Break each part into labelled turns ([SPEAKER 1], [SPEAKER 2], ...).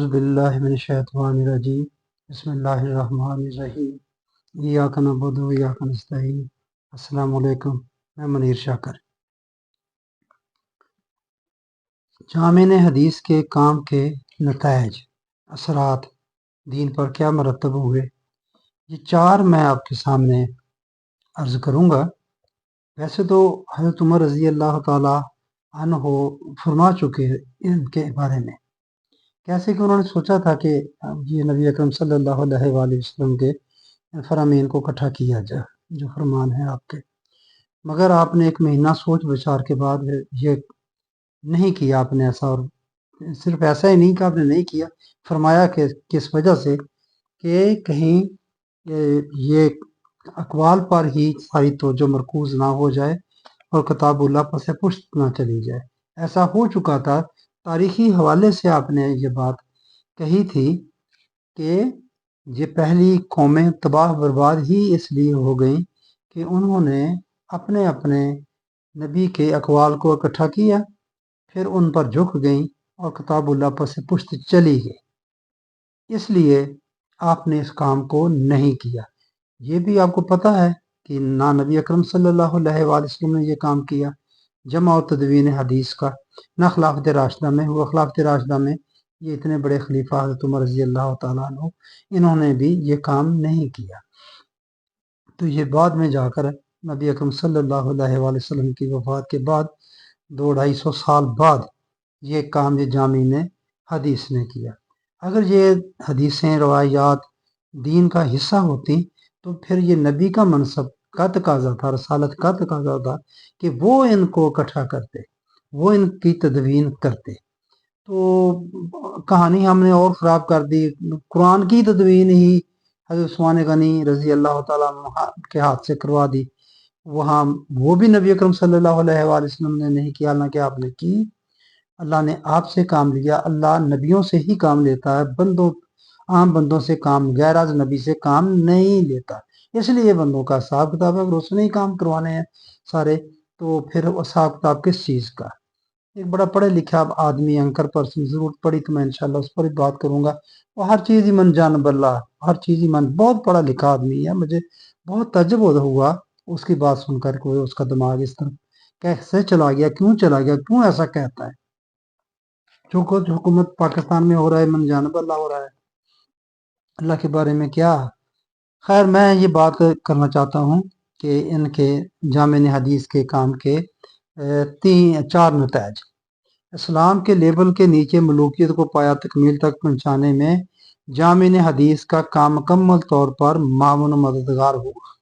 [SPEAKER 1] बिल्लाहि मिनश्शैतानिर्रजीम बिस्मिल्लाहिर्रहमानिर्रहीम इय्याका नअबुदु व इय्याका नस्तईन अस्सलामु अलैकुम। मैं मुनीर शाकर। जामिन हदीस के काम के नताइज असरात दीन पर क्या मरतब हुए, ये चार मैं आपके सामने अर्ज़ करूँगा। वैसे तो हज़रत उमर रज़ी अल्लाह ताला अन्हो फरमा चुके हैं इनके बारे में, कैसे कि उन्होंने सोचा था कि ये नबी अकरम सल्लल्लाहु अलैहि वसल्लम के फरामीन को इकट्ठा किया जाए, जो फरमान है आपके, मगर आपने एक महीना सोच विचार के बाद ये नहीं किया आपने ऐसा। और सिर्फ ऐसा ही नहीं कि आपने नहीं किया, फरमाया कि किस वजह से कि कहीं ये अकवाल पर ही सारी तवज्जो मरकूज ना हो जाए और किताबुल्लाह पर से पुष्ट ना चली जाए। ऐसा हो चुका था, तारीखी हवाले से आपने ये बात कही थी कि ये पहली कौमें तबाह बर्बाद ही इसलिए हो गई कि उन्होंने अपने अपने नबी के अकवाल को इकट्ठा किया, फिर उन पर झुक गई और किताबुल्लाह पर से पुष्ट चली गई। इसलिए आपने इस काम को नहीं किया। ये भी आपको पता है कि ना नबी अकरम सल्लल्लाहु अलैहि वसल्लम ने ये काम किया जमा और तदवीन हदीस का, ना खिलाफत राशिदा में हुआ। खिलाफत राशिदा में ये इतने बड़े खलीफा हज़रत उमर रज़ी अल्लाह ताला अन्हु, इन्होंने भी ये काम नहीं किया। तो ये बाद में जाकर नबी अकरम सल्लल्लाहु अलैहि वसल्लम की वफ़ात के बाद 200-250 साल बाद ये काम ये जामिन हदीस ने किया। अगर ये हदीसें रवायात दीन का हिस्सा होती तो फिर ये नबी का मनसब का तकाजा था, रसालत का तकाजा था कि वो इनको इकट्ठा करते, वो इनकी तदवीन करते। तो कहानी हमने और ख़राब कर दी। कुरान की तदवीन ही हज़रत उस्मान गनी रज़ी अल्लाह ताला के हाथ से करवा दी। वहाँ वो भी नबी अकरम सल्लल्लाहु अलैहि वसल्लम ने नहीं किया, हालांकि आपने की। अल्लाह ने आपसे काम लिया। अल्लाह नबियों से ही काम लेता है, आम बंदों से काम, गैर नबी से काम नहीं लेता। इसलिए बंदों का हिसाब किताब है। अगर उसने ही काम करवाने हैं सारे, तो फिर हिसाब किताब किस चीज़ का। एक बड़ा पढ़े लिखा आदमी, एंकर पर्सन जरूरत पड़ी तो मैं इंशाल्लाह उस पर ही बात करूंगा। वो हर चीज़ ही मन जान बल्ला, हर चीज़ ही मन, बहुत पढ़ा लिखा आदमी है। मुझे बहुत तज्जुब हुआ उसकी बात सुनकर के उसका दिमाग इस तरफ कैसे चला गया, क्यों चला गया, क्यों ऐसा कहता है। जो कुछ हुकूमत पाकिस्तान में हो रहा है मन जान बल्ला हो रहा है, अल्लाह के बारे में क्या। खैर, मैं ये बात करना चाहता हूँ कि इनके जामिन हदीस के काम के 4 नताइज। इस्लाम के लेबल के नीचे मलूकियत को पाया तकमील तक पहुँचाने में जामिन हदीस का काम मुकम्मल तौर पर मामून मददगार हुआ।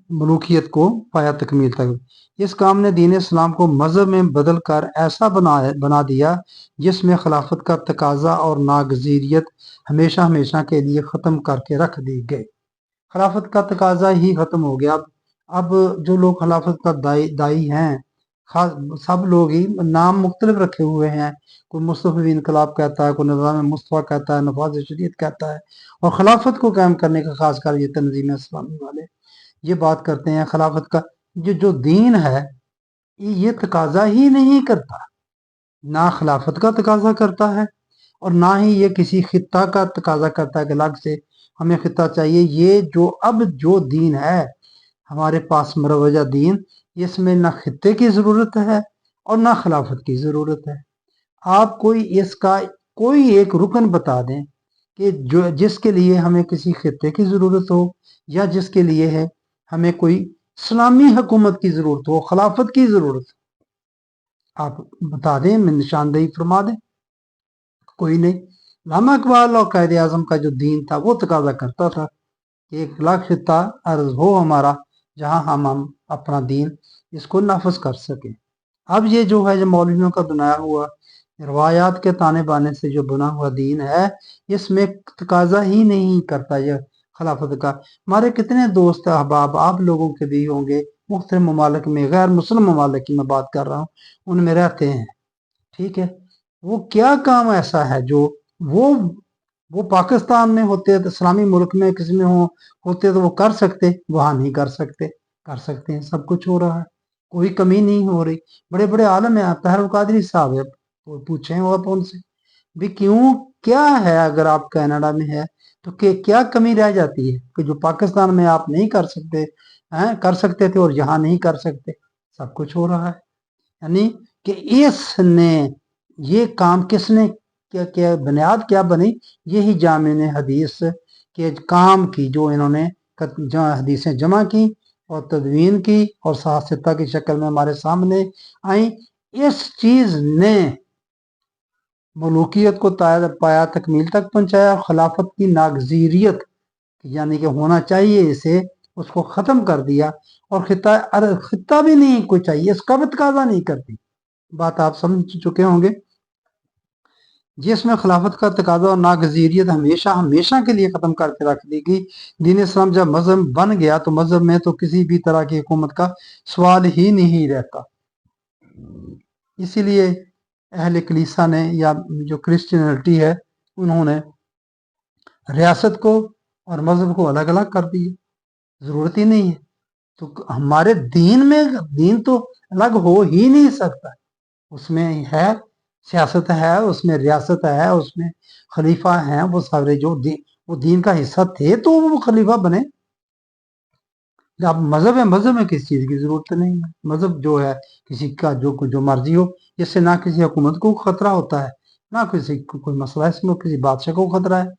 [SPEAKER 1] मलूकियत को पाया तकमील तक, इस काम ने दीन इस्लाम को मजहब में बदल कर ऐसा बना दिया जिसमें खिलाफत का तकाजा और नागजीरियत हमेशा हमेशा के लिए ख़त्म करके रख दी गई। खिलाफत का तकाजा ही ख़त्म हो गया। अब जो लोग खिलाफत का दाई हैं, सब लोग ही नाम मुख्तलिफ रखे हुए हैं। कोई मुस्तफ़ी इनकलाब कहता है, कोई निज़ाम मुस्तफ़ा कहता है, नफाज शरीयत कहता है, और खिलाफत को कायम करने का खासकर ये तंजीम इस्लामी वाले ये बात करते हैं। खिलाफत का जो दीन है ये तकाजा ही नहीं करता, ना खिलाफत का तकाजा करता है और ना ही ये किसी खित्ता का तकाजा करता है कि अलग से हमें खित्ता चाहिए। ये जो दीन है हमारे पास मरवजा दीन, इसमें ना खित्ते की ज़रूरत है और ना खिलाफत की ज़रूरत है। आप कोई इसका कोई एक रुकन बता दें कि जो जिसके लिए हमें किसी खित्ते की ज़रूरत हो, या जिसके लिए है हमें कोई इस्लामी हुकूमत की ज़रूरत हो, खिलाफत की ज़रूरत, आप बता दें, मैं निशानदेही फरमा दें। कोई नहीं। अल्लामा इकबाल और कायदे आज़म का जो दीन था वो तकाजा करता था कि एक लाख खित्ता अर्ज हो हमारा, जहाँ हम अपना दीन इसको नाफज कर सकें। अब ये जो है, जो मौलवियों का बनाया हुआ रवायात के ताने बाने से जो बना हुआ दीन है, इसमें तकाजा ही नहीं करता यह खिलाफत का। हमारे कितने दोस्त अहबाब आप लोगों के भी होंगे, मुख्तलिफ ममालिक में, गैर मुस्लिम ममालिक की मैं बात कर रहा हूँ, उनमें रहते हैं, ठीक है। वो क्या काम ऐसा है जो वो पाकिस्तान में होते तो, इस्लामी मुल्क में किसी में होते तो वो कर सकते, वहाँ नहीं कर सकते। कर सकते हैं, सब कुछ हो रहा है, कोई कमी नहीं हो रही। बड़े बड़े आलम हैं, ताहिर कादरी साहब है, वो पूछें आप उनसे, بھی کیوں کیا ہے اگر آپ کینیڈا میں ہے تو کیا کمی رہ جاتی ہے کہ جو پاکستان میں آپ نہیں کر سکتے کر سکتے تھے اور یہاں نہیں کر سکتے؟ سب کچھ ہو رہا ہے، یعنی کہ اس نے یہ کام کس نے کیا بنیاد کیا بنی؟ یہی جامع حدیث کے کام کی جو انہوں نے حدیثیں جمع کی اور تدوین کی اور صحاح ستہ کی شکل میں ہمارے سامنے آئیں، اس چیز نے ملوکیت کو پایا تکمیل تک پہنچایا، خلافت کی ناگزیریت یعنی کہ ہونا چاہیے اسے، اس کو ختم کر دیا، اور خطہ بھی نہیں کوئی چاہیے، اس کا بھی تقاضا نہیں کرتی۔ بات آپ سمجھ چکے ہوں گے، جس میں خلافت کا تقاضا اور ناگزیریت ہمیشہ ہمیشہ کے لیے ختم کر کے رکھ دی گئی۔ دین اسلام جب مذہب بن گیا تو مذہب میں تو کسی بھی طرح کی حکومت کا سوال ہی نہیں رہتا۔ اسی لیے اہل کلیسا نے یا جو کرسچینٹی ہے انہوں نے ریاست کو اور مذہب کو الگ الگ کر دی، ضرورت ہی نہیں ہے۔ تو ہمارے دین میں دین تو الگ ہو ہی نہیں سکتا، اس میں ہے سیاست ہے، اس میں ریاست ہے، اس میں خلیفہ ہیں، وہ سارے جو وہ دین کا حصہ تھے تو وہ خلیفہ بنے۔ اب مذہب ہے، مذہب میں کسی چیز کی ضرورت نہیں ہے، مذہب جو ہے کسی کا جو مرضی ہو، اس سے نہ کسی حکومت کو خطرہ ہوتا ہے، نہ کسی کو کوئی مسئلہ، اس میں کسی بادشاہ کو خطرہ ہے۔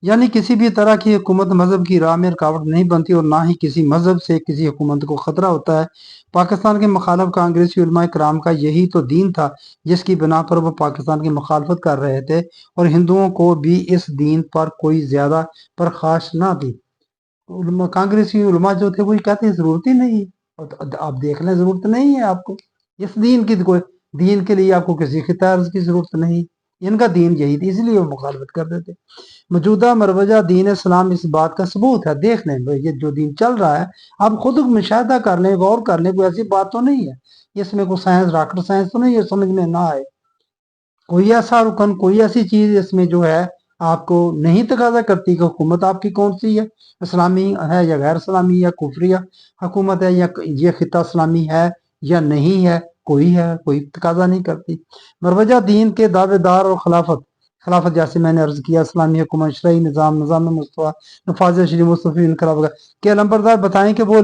[SPEAKER 1] یعنی کسی بھی طرح کی حکومت مذہب کی راہ میں رکاوٹ نہیں بنتی، اور نہ ہی کسی مذہب سے کسی حکومت کو خطرہ ہوتا ہے۔ پاکستان کے مخالف کانگریسی علماء کرام کا یہی تو دین تھا جس کی بنا پر وہ پاکستان کی مخالفت کر رہے تھے، اور ہندوؤں کو بھی اس دین پر کوئی زیادہ پرخاش نہ تھی۔ کانگریسی علماء جو تھے وہی کہتے ہیں ضرورت ہی نہیں ہے، آپ دیکھ لیں ضرورت نہیں ہے آپ کو اس دین کی، کوئی دین کے لیے آپ کو کسی خطہ عرض کی ضرورت نہیں، ان کا دین یہی تھی، اس لیے وہ مخالفت کرتے تھے۔ موجودہ مروجہ دین اسلام اس بات کا ثبوت ہے۔ دیکھ لیں یہ جو دین چل رہا ہے، آپ خود مشاہدہ کر لیں، غور کر لیں، کوئی ایسی بات تو نہیں ہے اس میں کوئی سائنس راکٹ سائنس تو نہیں ہے سمجھ میں نہ آئے، کوئی ایسا رکن، کوئی ایسی چیز اس میں جو ہے آپ کو نہیں تقاضا کرتی کہ حکومت آپ کی کون سی ہے، اسلامی ہے یا غیر اسلامی یا کفریہ حکومت ہے، یا یہ خطہ اسلامی ہے یا نہیں ہے، کوئی تقاضا نہیں کرتی۔ مروجہ دین کے دعوے دار اور خلافت جیسے میں نے عرض کیا، اسلامی حکومت، شرعی نظام مصطفیٰ، نفاذ شریع مصطفی انقلاب وغیرہ کے علمبردار بتائیں کہ وہ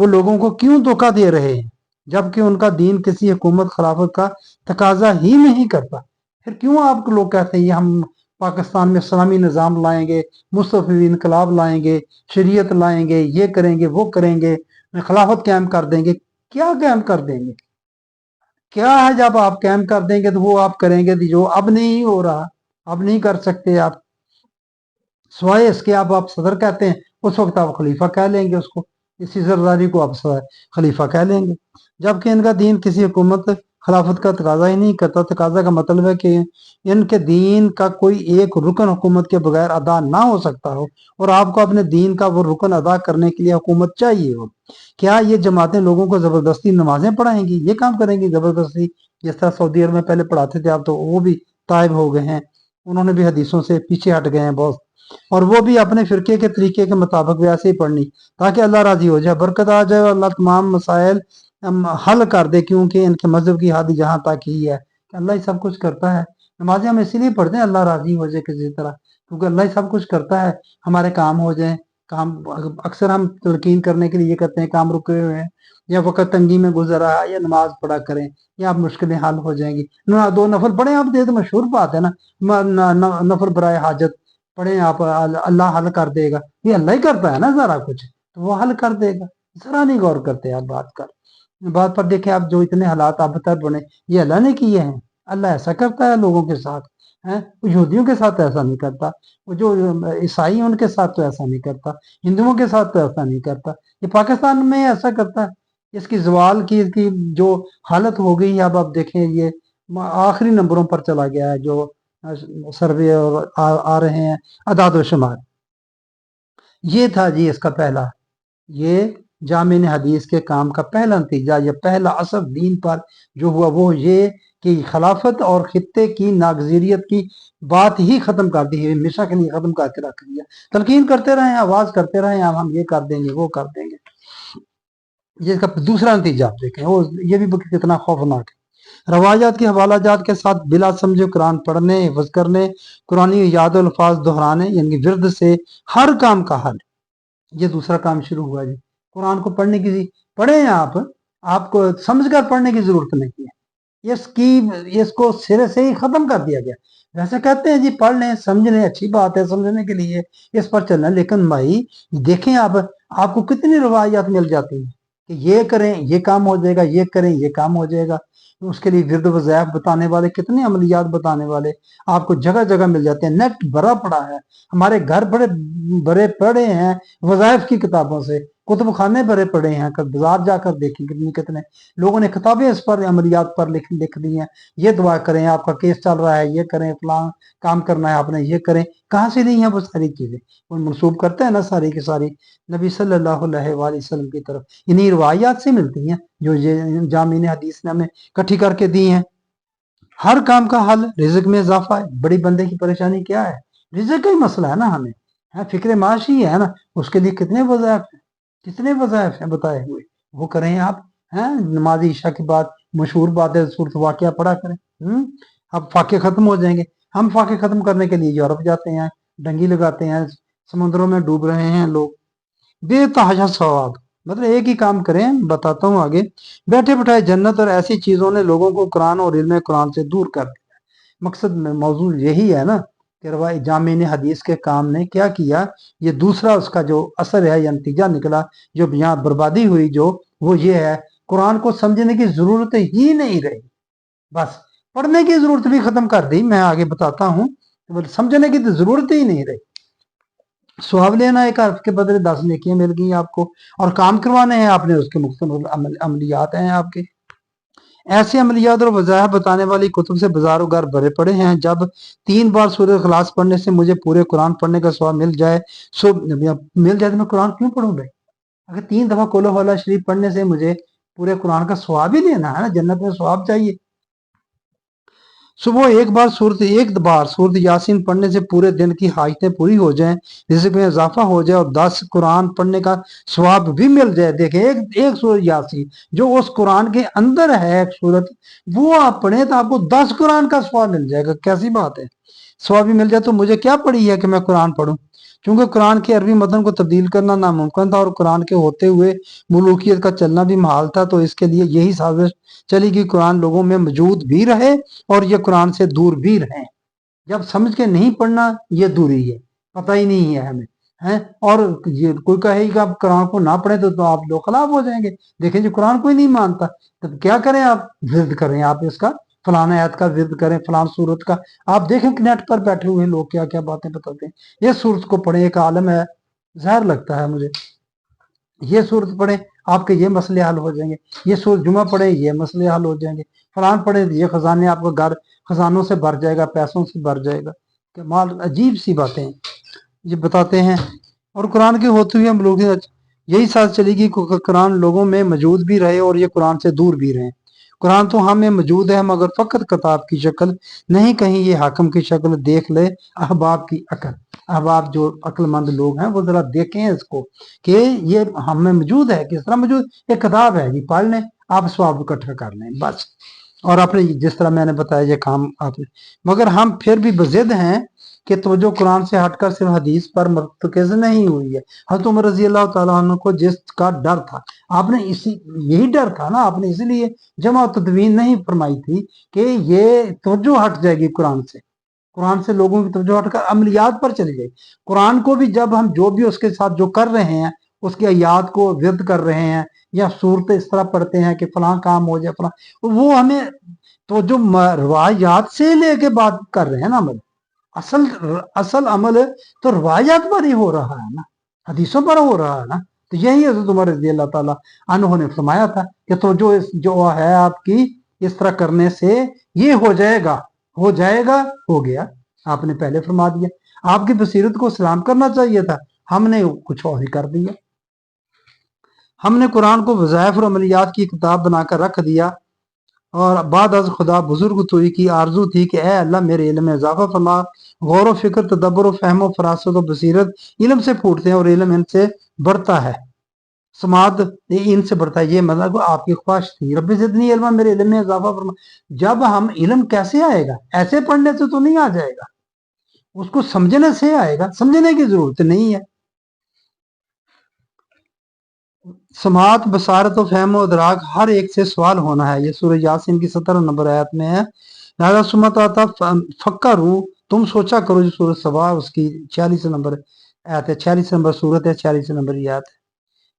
[SPEAKER 1] لوگوں کو کیوں دھوکہ دے رہے ہیں جبکہ ان کا دین کسی حکومت خلافت کا تقاضا ہی نہیں کرتا۔ پھر کیوں آپ لوگ کہتے ہیں یہ ہم پاکستان میں اسلامی نظام لائیں گے، مصطفی انقلاب لائیں گے، شریعت لائیں گے، یہ کریں گے، وہ کریں گے، خلافت قائم کر دیں گے؟ کیا قائم کر دیں گے؟ کیا ہے جب آپ قائم کر دیں گے تو وہ آپ کریں گے جو اب نہیں ہو رہا، اب نہیں کر سکتے آپ، سوائے اس کے آپ صدر کہتے ہیں، اس وقت آپ خلیفہ کہہ لیں گے، اس کو اسی زرداری کو آپ خلیفہ کہہ لیں گے، جبکہ ان کا دین کسی حکومت خلافت کا تقاضا ہی نہیں کرتا۔ تقاضا کا مطلب ہے کہ ان کے دین کا کوئی ایک رکن حکومت کے بغیر ادا نہ ہو سکتا ہو، اور آپ کو اپنے دین کا وہ رکن ادا کرنے کے لیے حکومت چاہیے ہو۔ کیا یہ جماعتیں لوگوں کو زبردستی نمازیں پڑھائیں گی؟ یہ کام کریں گی زبردستی، جس طرح سعودی عرب میں پہلے پڑھاتے تھے، اب تو وہ بھی طائب ہو گئے ہیں، انہوں نے بھی حدیثوں سے پیچھے ہٹ گئے ہیں بہت، اور وہ بھی اپنے فرقے کے طریقے کے مطابق ویسے ہی پڑھنی تاکہ اللہ راضی ہو جائے، برکت آ جائے، اور اللہ تمام مسائل حل کر دے، کیونکہ ان کے مذہب کی حد جہاں تک ہی ہے کہ اللہ ہی سب کچھ کرتا ہے۔ نمازیں ہم اسی لیے پڑھتے ہیں اللہ راضی ہو جائے کسی طرح، کیونکہ اللہ ہی سب کچھ کرتا ہے، ہمارے کام ہو جائیں۔ کام اکثر ہم تلقین کرنے کے لیے یہ کرتے ہیں کام رکے ہوئے ہیں، یا وقت تنگی میں گزر رہا ہے، یا نماز پڑھا کریں، یا آپ مشکلیں حل ہو جائیں گی، دو نفل پڑھیں آپ، دے تو مشہور بات ہے نا، نفل برائے حاجت پڑھیں آپ، اللہ حل کر دے گا، یہ اللہ ہی کرتا ہے نا سارا کچھ، تو وہ حل کر دے گا، ذرا نہیں غور کرتے آپ بات پر۔ دیکھیں آپ جو اتنے حالات اب تک بنے، یہ اللہ نے کیے ہیں، اللہ ایسا کرتا ہے لوگوں کے ساتھ، یہودیوں کے ساتھ ایسا نہیں کرتا، وہ جو عیسائی ان کے ساتھ تو ایسا نہیں کرتا، ہندوؤں کے ساتھ تو ایسا نہیں کرتا، یہ پاکستان میں ایسا کرتا ہے۔ اس کی زوال کی جو حالت ہو گئی، اب آپ دیکھیں یہ آخری نمبروں پر چلا گیا ہے، جو سروے آ رہے ہیں، اعداد و شمار۔ یہ تھا جی اس کا پہلا، یہ جامع حدیث کے کام کا پہلا نتیجہ، یا پہلا اثر دین پر جو ہوا وہ یہ کہ خلافت اور خطے کی ناگزیریت کی بات ہی ختم کر دی ہے، ہمیشہ کے لیے ختم کر کے رکھ دیا۔ تلقین کرتے رہے، آواز کرتے رہے، ہم یہ کر دیں گے، وہ کر دیں گے۔ یہ اس کا دوسرا نتیجہ آپ دیکھیں، یہ بھی کتنا خوفناک ہے۔ रवायात के हवाला जात के साथ बिला समझे कुरान पढ़ने, हिफ्ज करने, कुरानी याद और अल्फाज दोहराने यानी कि विर्द से हर काम का हल। ये दूसरा काम शुरू हुआ जी। कुरान को पढ़ने की पढ़े आप, आपको समझकर पढ़ने की जरूरत नहीं है। इसको सिरे से ही खत्म कर दिया गया। वैसे कहते हैं जी पढ़ लें, समझ लें, अच्छी बात है समझने के लिए इस पर चलना, लेकिन भाई देखें आप, आपको कितनी रवायात मिल जाती है कि ये करें ये काम हो जाएगा, ये करें ये काम हो जाएगा। उसके लिए विर्द वज़ाइफ बताने वाले, कितने अमलियात बताने वाले आपको जगह जगह मिल जाते हैं। नेट भरा पड़ा है, हमारे घर बड़े बड़े पड़े हैं वज़ाइफ की किताबों से, कुतुब खाने भरे पड़े हैं। बाजार जाकर देखें कितने लोगों ने किताबें इस पर अमलियात पर लिख दी हैं। ये दुआ करें, आपका केस चल रहा है, ये करें, फलां काम करना है आपने, ये करें। कहाँ से ली हैं वो सारी चीजें? वो मनसूब करते हैं ना सारी की सारी नबी सल्लल्लाहु अलैहि वसल्लम की तरफ। इन्हीं रवायात से मिलती हैं जो ये जामीन हदीस ने हमें इकट्ठी करके दी हैं। हर काम का हल रिज़्क में इजाफा है। बड़ी बंदे की परेशानी क्या है? रिज़्क का ही मसला है ना, हमें है फिक्र माश ही है ना। उसके लिए कितने वज़ाइफ हैं बताए हुए, वो करें आप। हैं नमाज ईशा के बाद मशहूर बात है, सूरत वाक़िया पढ़ा करें। अब फाके खत्म हो जाएंगे। हम फाके खत्म करने के लिए यूरोप जाते हैं, डंगी लगाते हैं, समुद्रों में डूब रहे हैं लोग। बेतहाशा सवाब। मतलब एक ही काम करें, बताता हूँ आगे। बैठे बिठाए जन्नत और ऐसी चीजों ने लोगों को कुरान और इल्म कुरान से दूर कर दिया। मकसद में मौजूद यही है ना कि रवाई जामिन हदीस के काम ने क्या किया, ये दूसरा उसका जो असर है या नतीजा निकला, जो यहाँ बर्बादी हुई, जो वो ये है कुरान को समझने की जरूरत ही नहीं रही। बस पढ़ने की जरूरत भी खत्म कर दी। मैं आगे बताता हूँ, समझने की तो जरूरत ही नहीं रही। स्वाब लेना एक हर्फ के बदले 10 नेकियां मिल गई आपको, और काम करवाने हैं आपने, उसके मुख्तलिफ अमलियात हैं आपके। ऐसे अमलियात और वज़ाइफ बताने वाली कुतुब से बाजारों घर भरे पड़े हैं। जब 3 बार सूरह इखलास पढ़ने से मुझे पूरे कुरान पढ़ने का स्वाब मिल जाए तो मैं कुरान क्यों पढ़ूं भाई? अगर 3 दफा कुल हुवल्लाह शरीफ पढ़ने से मुझे पूरे कुरान का स्वाब ही लेना है ना, जन्नत में स्वाब चाहिए। सुबह एक बार सूरत यासीन पढ़ने से पूरे दिन की हाजतें पूरी हो जाएं, रिज़्क में इजाफा हो जाए और 10 कुरान पढ़ने का स्वाब भी मिल जाए। देखें एक सूरत यासीन जो उस कुरान के अंदर है, एक सूरत, वो आप पढ़े तो आपको 10 कुरान का स्वाब मिल जाएगा। कैसी बात है? स्वाब भी मिल जाए तो मुझे क्या पड़ी है कि मैं कुरान पढ़ूं? क्योंकि कुरान के अरबी मतन को तब्दील करना नामुमकिन था और कुरान के होते हुए मुलूकियत का चलना भी महाल था। तो इसके लिए यही साजिश चली कि कुरान लोगों में मौजूद भी रहे और ये कुरान से दूर भी रहे। जब समझ के नहीं पढ़ना, ये दूरी है, पता ही नहीं है हमें, है। और ये कोई कहेगा आप कुरान को ना पढ़े तो आप लोग खिलाफ हो जाएंगे। देखें जो कुरान कोई नहीं मानता, तब क्या करें? आप विर्द करें, आप इसका फलाना आयत का विर्द करें, फलान सूरत का। आप देखें कि नेट पर बैठे हुए लोग क्या क्या बातें बताते हैं। ये सूरत को पढ़े, एक आलम है, जहर लगता है मुझे। ये सूरत पढ़े, आपके ये मसले हल हो जाएंगे। ये सूरत जुमा पढ़े, ये मसले हल हो जाएंगे। फलान पढ़े, ये खजाने, आपका घर खजानों से भर जाएगा, पैसों से भर जाएगा। कमाल अजीब सी बातें ये बताते हैं। और कुरान के होते हुए हम लोग यही साथ चलेगी कि कुरान लोगों में मौजूद भी रहे और ये कुरान से दूर भी रहे। कुरान तो हमें मौजूद है मगर फ़कत किताब की शक्ल नहीं, कहीं ये हाकम की शक्ल देख ले अहबाब की अकल। अहबाब जो अक्लमंद लोग हैं वो जरा देखें इसको कि ये हमें मौजूद है। किस तरह मौजूद? एक किताब है जी, पढ़ लें, आप स्वाब इकट्ठा कर लें बस। और अपने जिस तरह मैंने बताया ये काम आपने, मगर हम फिर भी बजिद हैं कि तवज्जो कुरान से हटकर सिर्फ हदीस पर मरतकज़ नहीं हुई है। हज़रत उमर रज़ी अल्लाह तआला अन्हु को जिसका डर था, आपने यही डर था ना, आपने इसलिए जमा तदवीन नहीं फरमाई थी कि ये तवज्जो हट जाएगी कुरान से लोगों की तवज्जो हटकर अमलियात पर चली जाएगी। कुरान को भी जब हम जो भी उसके साथ जो कर रहे हैं, उसकी आयात को विर्द कर रहे हैं या सूरत इस तरह पढ़ते हैं कि फलां काम हो जाए फलां, वो हमें तो जो रवायात से लेके बात कर रहे हैं ना, अमल असल अमल तो रवायात पर ही हो रहा है ना, हदीसों पर हो रहा है ना। तो यही हज़रत उमर रज़ी अल्लाह ताला अन्हु ने फरमाया था कि तो जो है आपकी इस तरह करने से ये हो जाएगा, हो गया। आपने पहले फरमा दिया, आपकी बसीरत को सलाम करना चाहिए था, हमने कुछ और ही कर दिया। हमने कुरान को वज़ाइफ और अमलियात की किताब बनाकर रख दिया और बाद अज खुदा बुजुर्ग तुई की आरजू थी कि ए अल्लाह मेरे इल्म में इजाफा फरमा। गौर व फिक्र, तदब्बर, फहम, फरासत और बसीरत इल्म से फूटते हैं और इल्म इनसे बढ़ता है। समाद इनसे बढ़ता है, ये मतलब आपकी ख्वाहिश थी। रब्बी ज़िदनी इल्मा, मेरे इल्म में इजाफा फरमा। जब हम इल्म कैसे आएगा, ऐसे पढ़ने से तो नहीं आ जाएगा, उसको समझने से आएगा। समझने की जरूरत नहीं है। समात, बसारत और फहम और इदराक हर एक से सवाल होना है। ये सूरह यासीन की 17 नंबर आयत में है। लिहाजा सुमत आता फक्करू, तुम सोचा करो। जो सूरह सबा उसकी 46 नंबर आयत है, 46 नंबर सूरत है, 46 नंबर ये आयत है।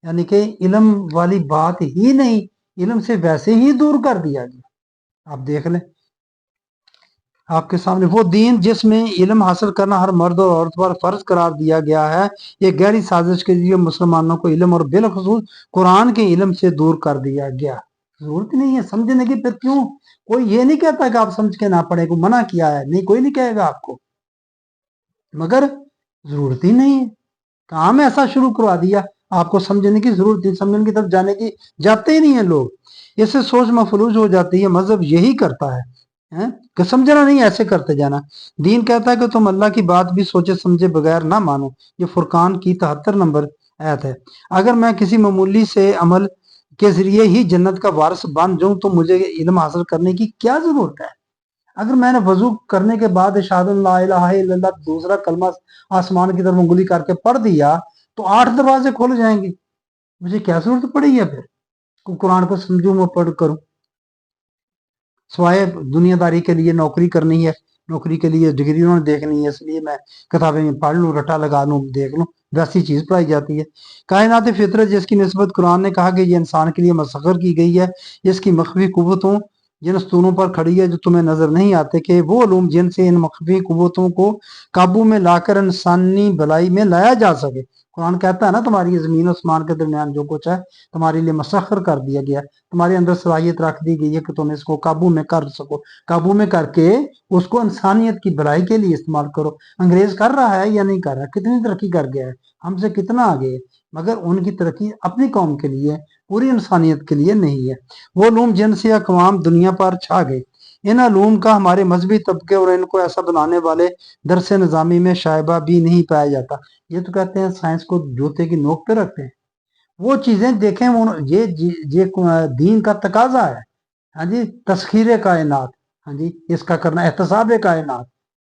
[SPEAKER 1] यानी कि इल्म वाली बात ही नहीं, इल्म से वैसे ही दूर कर दिया गया। आप देख लें आपके सामने वो दीन जिसमें इल्म हासिल करना हर मर्द और औरत पर फर्ज करार दिया गया है, ये गहरी साजिश के लिए मुसलमानों को इल्म और बिलखसूस कुरान के इल्म से दूर कर दिया गया। जरूरत नहीं है समझने की। फिर क्यों कोई ये नहीं कहता कि आप समझ के ना पढ़े, को मना किया है? नहीं, कोई नहीं कहेगा आपको, मगर जरूरत ही नहीं है। काम ऐसा शुरू करवा दिया, आपको समझने की जरूरत नहीं, समझने की तरफ जाने की जाते ही नहीं है लोग। इससे सोच मफलूज हो जाती है। मजहब यही करता है, कि समझना नहीं, ऐसे करते जाना। दीन कहता है कि तुम अल्लाह की बात भी सोचे समझे बगैर ना मानो। ये फुरकान की 73 नंबर आयत है। अगर मैं किसी मामूली से अमल के जरिए ही जन्नत का वारिस बन जाऊं तो मुझे इल्म हासिल करने की क्या जरूरत है? अगर मैंने वजू करने के बाद शहादत ला इलाहा इल्लल्लाह दूसरा कलमा आसमान की तरफ उंगली करके पढ़ दिया तो 8 दरवाजे खुल जाएंगे। मुझे क्या जरूरत पड़ी है फिर कुरान को समझूं, मैं पढ़ करूं? स्वाय दुनियादारी के लिए नौकरी करनी है, नौकरी के लिए डिग्री उन्होंने देखनी है, इसलिए मैं किताबें में पढ़ लूँ, रटा लगा लूँ, देख लूँ, वैसी चीज पढ़ाई जाती है। कायनात फितरत जिसकी निस्बत कुरान ने कहा कि ये इंसान के लिए मसखर की गई है, इसकी मख्फी कुव्वतों जिन स्तूनों पर खड़ी है जो तुम्हें नजर नहीं आते, कि वो उलूम जिनसे इन मख्फी कुव्वतों को काबू में लाकर इंसानी भलाई में लाया जा सके। कुरान कहता है ना, तुम्हारी जमीन आसमान के दरमियान जो कुछ है तुम्हारे लिए मसखर कर दिया गया, तुम्हारे अंदर सलाहियत रख दी गई है कि तुम इसको काबू में कर सको, काबू में करके उसको इंसानियत की भलाई के लिए इस्तेमाल करो। अंग्रेज कर रहा है या नहीं कर रहा? कितनी तरक्की कर गया है, हमसे कितना आगे है, मगर उनकी तरक्की अपनी कौम के लिए, पूरी इंसानियत के लिए नहीं है। वो उलूम जिनसे अक़वाम दुनिया पर छा गए, इन उलूम का हमारे मजहबी तबके और इनको ऐसा बनाने वाले दरस निज़ामी में शायबा भी नहीं पाया जाता। ये तो कहते हैं साइंस को जूते की नोक पे रखते हैं। वो चीजें देखें, ये दीन का तकाजा है। हाँ जी, तस्खीर कायनात, हाँ जी, इसका करना एहतसाब कायनात,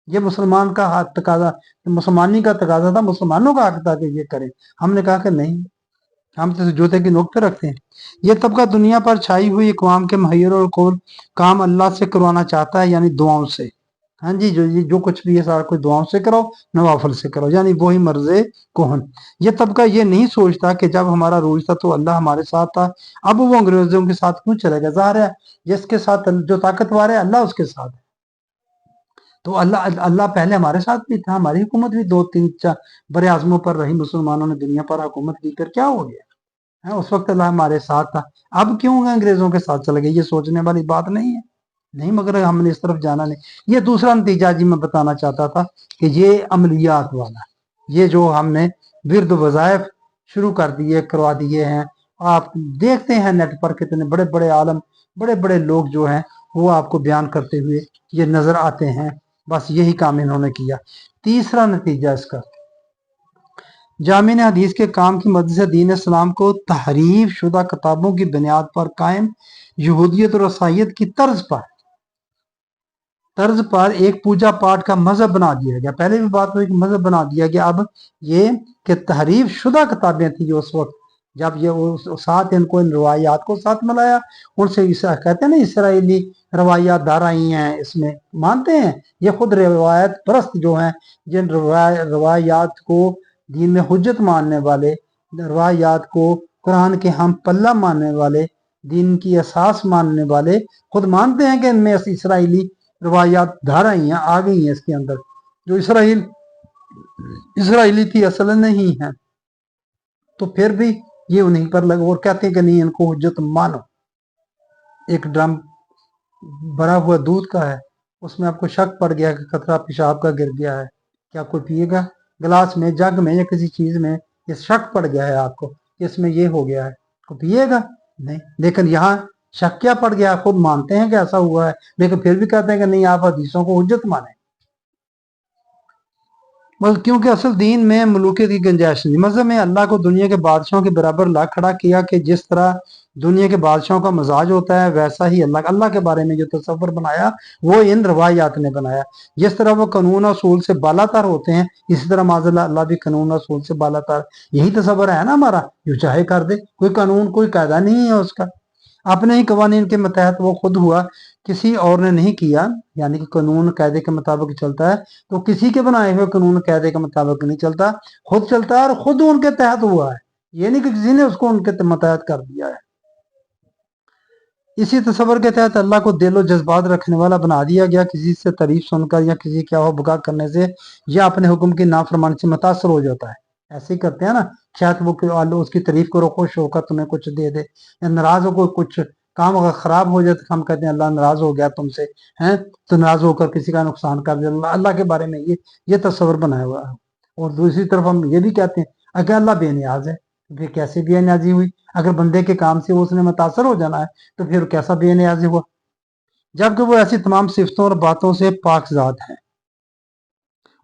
[SPEAKER 1] ये मुसलमान का हाथ तकाजा, मुसलमानी का तकाजा था, मुसलमानों का हक था कि ये करें। हमने कहा कि नहीं, हम तो जूते की नोक पे रखते हैं। ये तबका दुनिया पर छाई हुई अक़वाम के मुहैयर और कौल काम अल्लाह से करवाना चाहता है, यानी दुआओं से। हाँ जी, जो कुछ भी है सारा कुछ दुआओं से करो, नवाफल से करो, यानी वही मर्ज़े कोहन। ये तबका ये नहीं सोचता कि जब हमारा रूज था तो अल्लाह हमारे साथ था, अब वो अंग्रेजों के साथ क्यों चलेगा? ज़ाहिर है जिसके साथ जो ताकतवर है अल्लाह उसके साथ है। तो अल्लाह अल्लाह पहले हमारे साथ भी था, हमारी हुकूमत भी 2 3 4 बड़े आजमों पर रही, मुसलमानों ने दुनिया पर हुकूमत की, फिर क्या हो गया है? उस वक्त अल्लाह हमारे साथ था, अब क्यों अंग्रेजों के साथ चले गए? ये सोचने वाली बात नहीं है। नहीं, मगर हमने इस तरफ जाना नहीं। ये दूसरा नतीजा जी मैं बताना चाहता था कि ये अमलियात वाला, ये जो हमने विरद वज़ाइफ शुरू कर दिए, करवा दिए हैं। आप देखते हैं नेट पर कितने बड़े बड़े आलम, बड़े बड़े लोग जो हैं वो आपको बयान करते हुए ये नजर आते हैं। बस यही काम इन्होंने किया। तीसरा नतीजा इसका, जामिन हदीस के काम की मदद से दीन इस्लाम को तहरीफ शुदा किताबों की बुनियाद पर कायम यहूदियत और ईसाईयत की तर्ज पर एक पूजा पाठ का मजहब बना दिया गया। पहले भी बात हुई कि मजहब बना दिया गया, अब ये कि तहरीफ शुदा किताबें थी जो उस वक्त, जब ये साथ इनको इन रवायात को साथ मिलाया, उनसे कहते हैं ना इसराइली रवायात धार आई हैं, इसमें मानते हैं। ये खुद रवायत परस्त जो हैं, जिन रवायात को दीन में हुज्जत मानने वाले, रवायात को कुरान के हम पल्ला मानने वाले, दीन की असास मानने वाले खुद मानते हैं कि इनमें इसराइली रवायात धार आई हैं, आ गई हैं इसके अंदर, जो इसराइली थी असल नहीं है। तो फिर भी ये उन्हीं पर लग और कहते हैं कि नहीं, इनको हुज्जत मानो। एक ड्रम भरा हुआ दूध का है, उसमें आपको शक पड़ गया कि कतरा पेशाब का गिर गया है, क्या कोई पिएगा? गिलास में, जग में या किसी चीज में ये शक पड़ गया है आपको, इसमें ये हो गया है, को पिएगा? नहीं। लेकिन यहाँ शक क्या पड़ गया? खुद मानते हैं कि ऐसा हुआ है, लेकिन फिर भी कहते हैं कि नहीं, आप हदीसों को हुज्जत माने। क्योंकि असल दीन में मलूकियत की गुंजाइश नहीं। मज़हब में अल्लाह को दुनिया के बादशाहों के बराबर ला खड़ा किया कि जिस तरह दुनिया के बादशाहों का मजाज होता है वैसा ही अल्लाह अल्लाह के बारे में जो तसव्वुर बनाया वो इन रवायात ने बनाया। जिस तरह वो कानून और असूल से बालातर होते हैं इसी तरह माज़अल्लाह अल्लाह भी कानून और असूल से बालातर। यही तसव्वुर है ना हमारा, जो चाहे कर दे, कोई कानून कोई कायदा नहीं है उसका। अपने ही कवानीन के मतहत वो खुद हुआ, किसी और ने नहीं किया। यानी कि कानून कायदे के मुताबिक चलता है तो किसी के बनाए हुए कानून कायदे के मुताबिक नहीं चलता, खुद चलता है और खुद उनके तहत हुआ है। ये नहीं कि किसी ने उसको उनके मतहत कर दिया है। इसी तस्वर के तहत अल्लाह को दिल और जज्बात रखने वाला बना दिया गया। किसी से तारीफ सुनकर या किसी क्या हो बुका करने से या अपने हुक्म की नाफरमानी से मुतासर हो जाता है। ऐसे ही करते हैं ना, शायद वो उसकी तारीफ करो, खुश होकर तुम्हें कुछ दे दे, या नाराज हो कुछ काम अगर खराब हो जाए तो हम कहते हैं अल्लाह नाराज हो गया तुमसे, हैं तो नाराज होकर किसी का नुकसान कर दे। अल्लाह के बारे में ये तस्वर बनाया हुआ है। और दूसरी तरफ हम ये भी कहते हैं अगर अल्लाह बेनियाज है, फिर कैसे बेनियाजी हुई? अगर बंदे के काम से उसने मुतासर हो जाना है तो फिर कैसा बेनियाजी हुआ? जबकि वो ऐसी तमाम सिफतों और बातों से पाकज़ात है।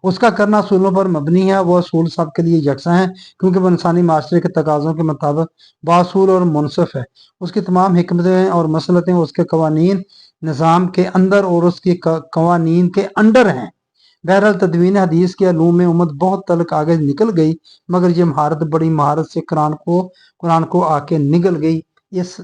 [SPEAKER 1] उसका करना असूलों पर मबनी है, वो असूल सबके लिए यकसा है क्योंकि वो इंसानी माशरे के तकाज़ों के मुताबिक बासूल और मुनसिफ है। उसकी तमाम हिकमतें और मसलतें उसके कवानीन निज़ाम के अंदर और उसकी कवानीन के अंडर हैं। बहरहाल तदवीन हदीस के अलूम में उम्मत बहुत तलक आगे निकल गई, मगर ये महारत बड़ी महारत से कुरान को आके निकल गई। इस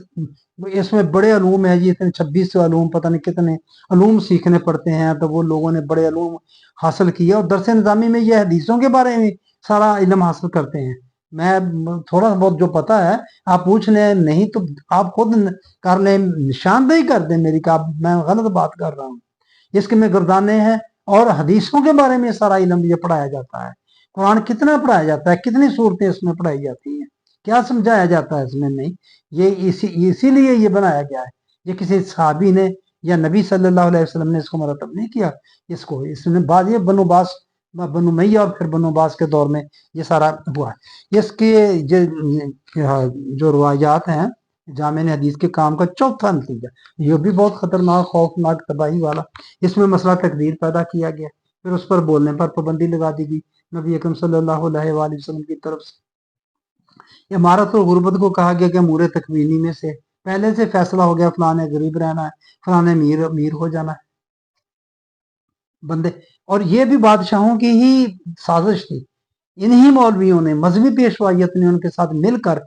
[SPEAKER 1] इसमें बड़े अलूम है जी, इतने 26 अलूम, पता नहीं कितने अलूम सीखने पड़ते हैं। तो वो लोगों ने बड़े अलूम हासिल किया और दरस निज़ामी में ये हदीसों के बारे में सारा इल्म हासिल करते हैं। मैं थोड़ा बहुत जो पता है आप पूछ लें, नहीं तो आप खुद कर लें, निशानदेही कर दें मेरी का मैं गलत बात कर रहा हूँ। इसके में गर्दाने हैं और हदीसों के बारे में सारा इल्म ये पढ़ाया जाता है। कुरान कितना पढ़ाया जाता है, कितनी सूरतें इसमें पढ़ाई जाती हैं, क्या समझाया जाता है इसमें? नहीं, ये इसीलिए ये बनाया गया है। ये किसी सहाबी ने या नबी सल्लल्लाहु अलैहि वसल्लम ने इसको मरतब नहीं किया। इसने बाद ये बनु मैया और फिर बनु अब्बास के दौर में ये सारा हुआ है। इसके जो रवायात हैं जामे ने हदीस के काम का चौथा नतीजा, ये भी बहुत खतरनाक खौफनाक तबाही वाला। इसमें मसला तकदीर पैदा किया गया, फिर उस पर बोलने पर पाबंदी लगा दी गई नबी अकरम सल्लल्लाहु अलैहि वसल्लम की तरफ से। इमारत और गुर्बत को कहा गया कि अमूर तकवीनी में से पहले से फैसला हो गया, फलाने गरीब रहना है, फलाने अमीर हो जाना है बंदे। और ये भी बादशाहों की ही साजिश थी। इन्हीं मौलवियों ने, मजहबी पेशवाइयत ने उनके साथ मिलकर,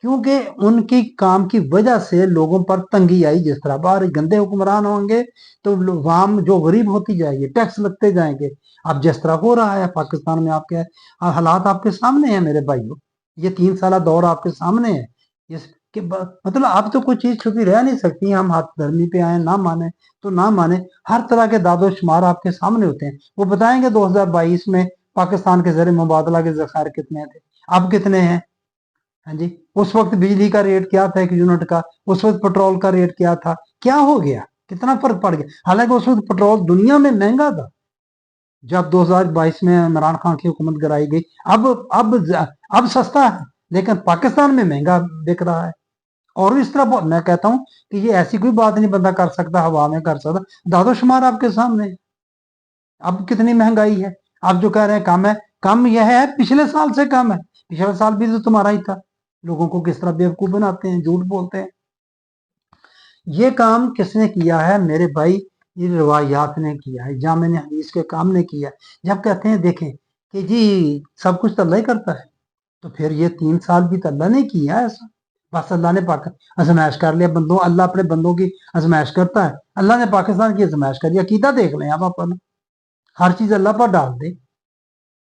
[SPEAKER 1] क्योंकि उनकी काम की वजह से लोगों पर तंगी आई। जिस तरह बाहर गंदे हुक्मरान होंगे तो वाम जो गरीब होती जाएगी, टैक्स लगते जाएंगे। अब जिस तरह हो रहा है पाकिस्तान में, आपके हालात आपके सामने हैं मेरे भाइयों। ये 3 साल दौर आपके सामने है। इसके मतलब अब तो कोई चीज छुपी रह नहीं सकती। हम हाथ धर्मी पे आए, ना माने तो ना माने, हर तरह के दादो शुमार आपके सामने होते हैं। वो बताएंगे 2022 में पाकिस्तान के जरिए मुबादला के जखायर कितने थे, अब कितने हैं। हाँ जी, उस वक्त बिजली का रेट क्या था 1 यूनिट का, उस वक्त पेट्रोल का रेट क्या था, क्या हो गया, कितना फर्क पड़ गया। हालांकि उस वक्त पेट्रोल दुनिया में महंगा था जब 2022 में इमरान खान की हुकूमत गिराई गई। अब सस्ता है लेकिन पाकिस्तान में महंगा बिक रहा है। और इस तरह मैं कहता हूं कि ये ऐसी कोई बात नहीं बंदा कर सकता, हवा में कर सकता। दादो शुमार आपके सामने। अब कितनी महंगाई है, आप जो कह रहे हैं कम है, कम यह है पिछले साल से कम है। पिछले साल भी तो तुम्हारा ही था। लोगों को किस तरह बेवकूफ बनाते हैं, झूठ बोलते हैं। ये काम किसने किया है मेरे भाई? ये रिवायात ने किया है, जामे ने हदीस के काम ने किया है। जब कहते हैं देखें कि जी सब कुछ तो अल्लाह ही करता है, तो फिर ये 3 साल भी तो अल्लाह ने किया है ऐसा। बस अल्लाह ने आजमाइश कर लिया बंदों, अल्लाह अपने बंदों की आजमाइश करता है। अल्लाह ने पाकिस्तान की आजमाइश करी, अकीदा देख लें आप अपना, हर चीज अल्लाह पर डाल दे,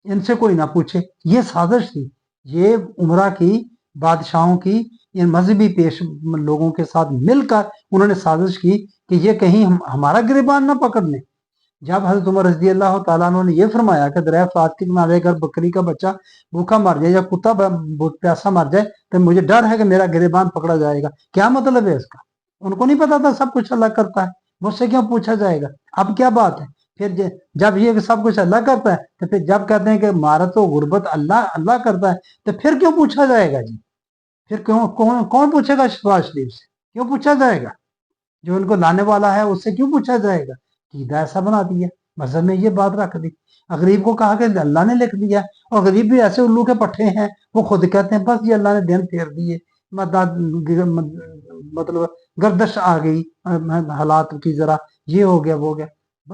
[SPEAKER 1] इनसे कोई ना पूछे। ये साजिश थी, ये उमरा की, बादशाहों की, इन मजहबी पेश लोगों के साथ मिलकर उन्होंने साजिश की कि ये कहीं हमारा गिरबान ना पकड़ लें। जब हजरत उमर रज़ी अल्लाह तआला अन्हु ने यह फरमाया कि दरिया फरात के किनारे अगर बकरी का बच्चा भूखा मर जाए या कुत्ता प्यासा मर जाए तो मुझे डर है कि मेरा गिरबान पकड़ा जाएगा। क्या मतलब है इसका? उनको नहीं पता था सब कुछ अल्लाह करता है, मुझसे क्यों पूछा जाएगा? अब क्या बात है? फिर जब ये सब कुछ अल्लाह करता है तो फिर जब कहते हैं कि मारत तो गुर्बत अल्लाह अल्लाह करता है, तो फिर क्यों पूछा जाएगा जी? फिर क्यों कौन कौन पूछेगा शहबाज शरीफ से? क्यों पूछा जाएगा? जो उनको लाने वाला है उससे क्यों पूछा जाएगा? कीदा ऐसा बना दिया। मजहब में ये बात रख दी। गरीब को कहा कि अल्लाह ने लिख दिया, और गरीब भी ऐसे उल्लू के पट्टे हैं, वो खुद कहते हैं बस ये अल्लाह ने दिन फेर दिए, मतलब गर्दश आ गई हालात की, जरा ये हो गया वो हो गया।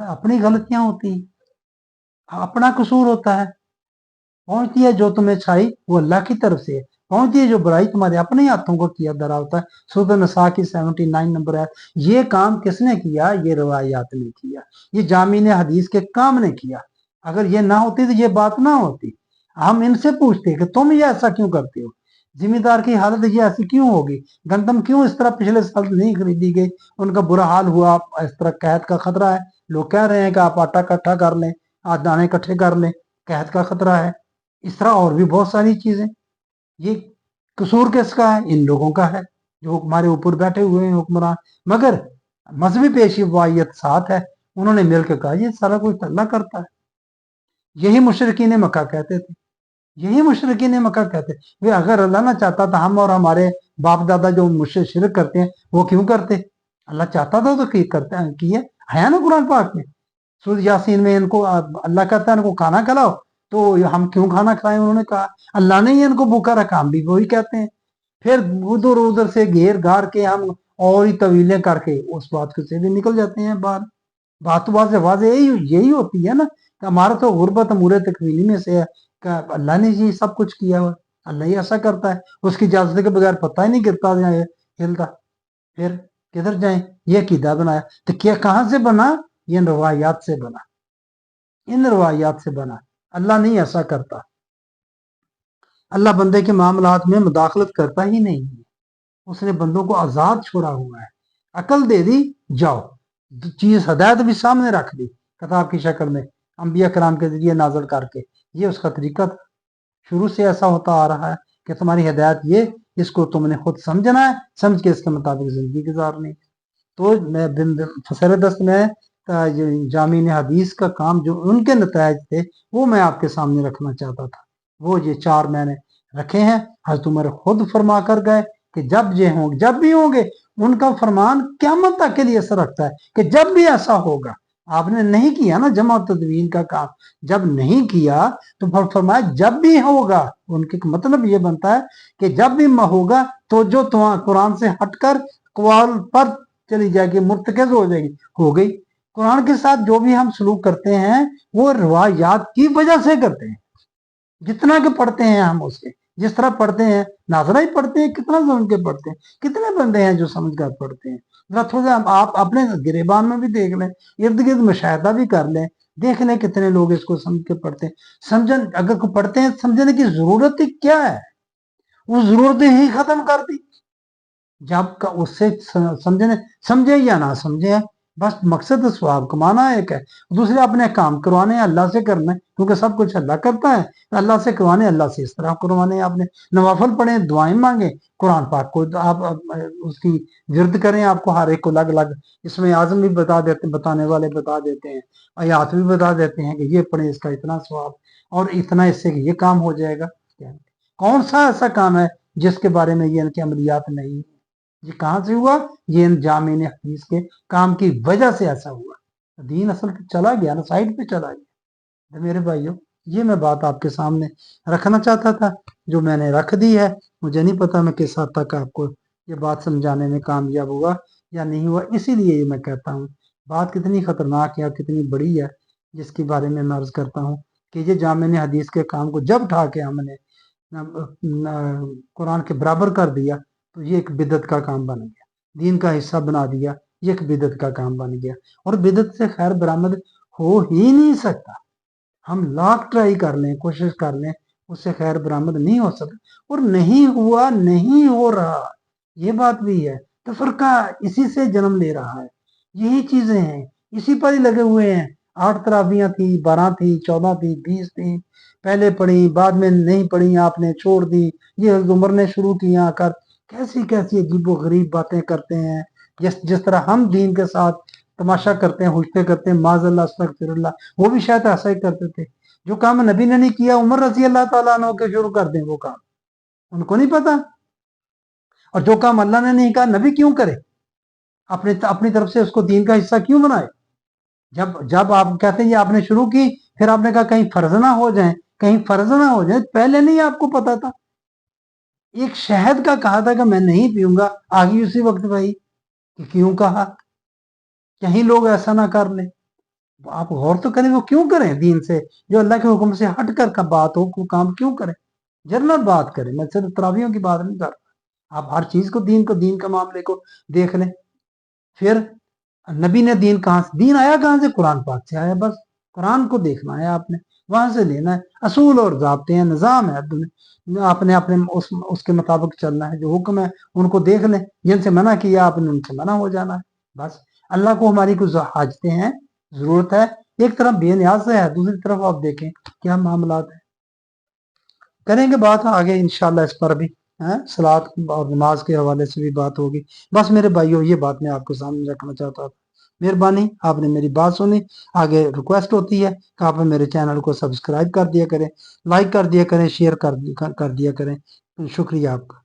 [SPEAKER 1] अपनी गलतियां होती हैं, अपना कसूर होता है। पहुंचती है जो तुम्हें अच्छाई वो अल्लाह की तरफ से है, पहुंचती है जो बुराई तुम्हारे अपने हाथों को किया धरा होता है। सूरह नसा की 79 नंबर है। ये काम किसने किया? ये रवायात ने किया, ये जामीन हदीस के काम ने किया। अगर ये ना होती तो ये बात ना होती। हम इनसे पूछते कि तुम ये ऐसा क्यों करते हो, जिम्मेदार की हालत ये ऐसी क्यों होगी, गंदम क्यों इस तरह पिछले साल नहीं खरीदी गई, उनका बुरा हाल हुआ, इस तरह कहत का खतरा है। लोग कह रहे हैं कि आप आटा इकट्ठा कर लें, आज दाने इकट्ठे कर लें, कहत का खतरा है। इस तरह और भी बहुत सारी चीजें। ये कसूर किसका है? इन लोगों का है जो हमारे ऊपर बैठे हुए हैं हुक्मरान। मगर मजहबी पेशवाइयत साथ है, उन्होंने मिलकर कहा ये सारा कुछ अल्लाह करता है। यही मुशरिकीन मक्का कहते थे, यही मुशरिकीन मक्का कहते वे, अगर अल्लाह ना चाहता था हम और हमारे बाप दादा जो मुझसे शिरक करते हैं वो क्यों करते? अल्लाह चाहता था तो करते हैं, किए है ना कुरान पाक में। सूरह यासीन में इनको अल्लाह कहता है इनको खाना खिलाओ, तो हम क्यों खाना खिलाएं? उन्होंने कहा अल्लाह ने ही इनको भूखा रखा, हम भी वही कहते हैं। फिर उधर उधर से घेर घार के हम और ही तवीलें करके उस बात से भी निकल जाते हैं बाहर। बात तो वाजे यही होती है ना कि हमारा तो गुर्बत अमूर तकवीली में से है कि अल्लाह ने जी सब कुछ किया हुआ, अल्लाह ही ऐसा करता है, उसकी इजाजत के बगैर पता ही नहीं गिरता हिलता। फिर किधर जाए? ये कीदा बनाया तो क्या कहां से बना? ये रवायात से बना, इन रवायात से बना। अल्लाह नहीं ऐसा करता। अल्लाह बंदे के मामलात में मुदाखलत करता ही नहीं है, उसने बंदों को आजाद छोड़ा हुआ है। अकल दे दी, जाओ, चीज हदायत भी सामने रख दी किताब की शक्ल में, अंबिया कराम के जरिए नाजल करके। ये उसका तरीका था, शुरू से ऐसा होता आ रहा है कि तुम्हारी हिदायत ये, इसको तुमने खुद समझना है, समझ के इसके मुताबिक जिंदगी गुजारनी। तो मैं फसर दस्त में जामीन हदीस का काम जो उनके नतायज थे वो मैं आपके सामने रखना चाहता था। वो ये 4 मैंने रखे हैं। हज़रत उमर खुद फरमा कर गए कि जब ये होंगे, जब भी होंगे, उनका फरमान क़यामत तक के लिए असर रखता है कि जब भी ऐसा होगा। आपने नहीं किया ना जमा तदवीन का काम, जब नहीं किया तो फरमाया जब भी होगा। उनके मतलब ये बनता है कि जब भी होगा तो जो कुरान से हटकर कवाल पर चली जाएगी, मुर्तकज हो जाएगी, हो गई। कुरान के साथ जो भी हम सलूक करते हैं वो रिवायात की वजह से करते हैं। जितना के पढ़ते हैं हम उसके, जिस तरह पढ़ते हैं, नाजरा ही पढ़ते हैं, कितना समझ के पढ़ते हैं, कितने बंदे हैं जो समझ कर पढ़ते हैं। जरा थोड़ा आप अपने गिरेबान में भी देख लें, इर्द गिर्द मुशाहिदा भी कर लें, देख लें कितने लोग इसको समझ के पढ़ते हैं। समझन अगर को पढ़ते हैं, समझने की जरूरत ही क्या है? वो जरूरत ही खत्म कर दी। जब का उससे समझने, समझे या ना समझे, बस मकसद स्वाब कमाना एक है, दूसरे अपने काम करवाने अल्लाह से करना है, क्योंकि सब कुछ अल्लाह करता है। अल्लाह से करवाने, अल्लाह से इस तरह करवाने, आपने नवाफल पढ़े, दुआएं मांगे, कुरान पाक को आप उसकी विरद करें। आपको हर एक को अलग अलग इसमें आजम भी बता देते, बताने वाले बता देते हैं, आयात भी बता देते हैं कि ये पढ़े इसका इतना स्वाब और इतना इससे ये काम हो जाएगा। कौन सा ऐसा काम है जिसके बारे में ये इनके अमलियात नहीं है? ये कहां से हुआ? ये इन जामीन हदीस के काम की वजह से ऐसा हुआ। दीन असल पे चला गया ना, साइड पे चला गया। तो मेरे भाइयों, ये मैं बात आपके सामने रखना चाहता था, जो मैंने रख दी है। मुझे नहीं पता मैं किस हद तक आपको ये बात समझाने में कामयाब हुआ या नहीं हुआ, इसीलिए ये मैं कहता हूँ बात कितनी खतरनाक है, कितनी बड़ी है, जिसके बारे में मैं अर्ज करता हूँ कि ये जामीन हदीस के काम को जब उठा के हमने कुरान के बराबर कर दिया तो ये एक बिदत का काम बन गया, दीन का हिस्सा बना दिया, ये एक बिदत का काम बन गया। और बिदत से खैर बरामद हो ही नहीं सकता। हम लाख ट्राई कर लें, कोशिश कर लें, उससे खैर बरामद नहीं हो सकता। और नहीं हुआ, नहीं हो रहा, ये बात भी है। तो फरका इसी से जन्म ले रहा है, यही चीजें हैं, इसी पर ही लगे हुए हैं। 8 तरावियां थी, 12 थी, 14 थी, 20 थी, पहले पढ़ी, बाद में नहीं पढ़ी, आपने छोड़ दी, ये उम्र ने शुरू किया कर। कैसी कैसी अजीबो गरीब बातें करते हैं। जिस तरह हम दीन के साथ तमाशा करते हैं, हुजते करते हैं, माज़अल्लाह अस्तगफिरुल्लाह, वो भी शायद ऐसा ही करते थे। जो काम नबी ने नहीं किया, उमर रजी अल्लाह ताला अन्हु के शुरू कर दें वो काम, उनको नहीं पता। और जो काम अल्लाह ने नहीं कहा, नबी क्यों करे? अपनी तरफ से उसको दीन का हिस्सा क्यों बनाए? जब जब आप कहते हैं ये आपने शुरू की, फिर आपने कहा कहीं फर्ज ना हो जाए, कहीं फर्ज ना हो जाए, पहले नहीं आपको पता था। एक शहद का कहा था कि मैं नहीं पीऊंगा, आगे उसी वक्त भाई कि क्यों कहा, कहीं लोग ऐसा ना कर ले। आप गौर तो करें, वो क्यों करें दीन से, जो अल्लाह के हुक्म से हट कर का बात हो, को काम क्यों करें, जनरल बात करें। मैं सिर्फ तरावियों की बात नहीं कर रहा, आप हर चीज को दीन का मामले को देख लें। फिर नबी ने दीन कहाँ से, दीन आया कहाँ से, कुरान पाक से आया, बस कुरान को देखना है आपने, वहां से लेना है। असूल और ज़ाब्ते हैं, निज़ाम है, आपने अपने उसके मुताबिक चलना है। जो हुक्म है उनको देख लें, जिनसे मना किया आपने उनसे मना हो जाना है बस। अल्लाह को हमारी कुछ हाजतें हैं, जरूरत है, एक तरफ बेनियाज से है, दूसरी तरफ आप देखें क्या मामला है। करेंगे बात आगे इंशाल्लाह इस पर भी, है सलात और नमाज के हवाले से भी बात होगी। बस मेरे भाइयों, ये बात मैं आपको सामने रखना चाहता था। मेहरबानी, आपने मेरी बात सुनी। आगे रिक्वेस्ट होती है कि आप मेरे चैनल को सब्सक्राइब कर दिया करें, लाइक कर दिया करें, शेयर कर दिया करें। शुक्रिया आपका।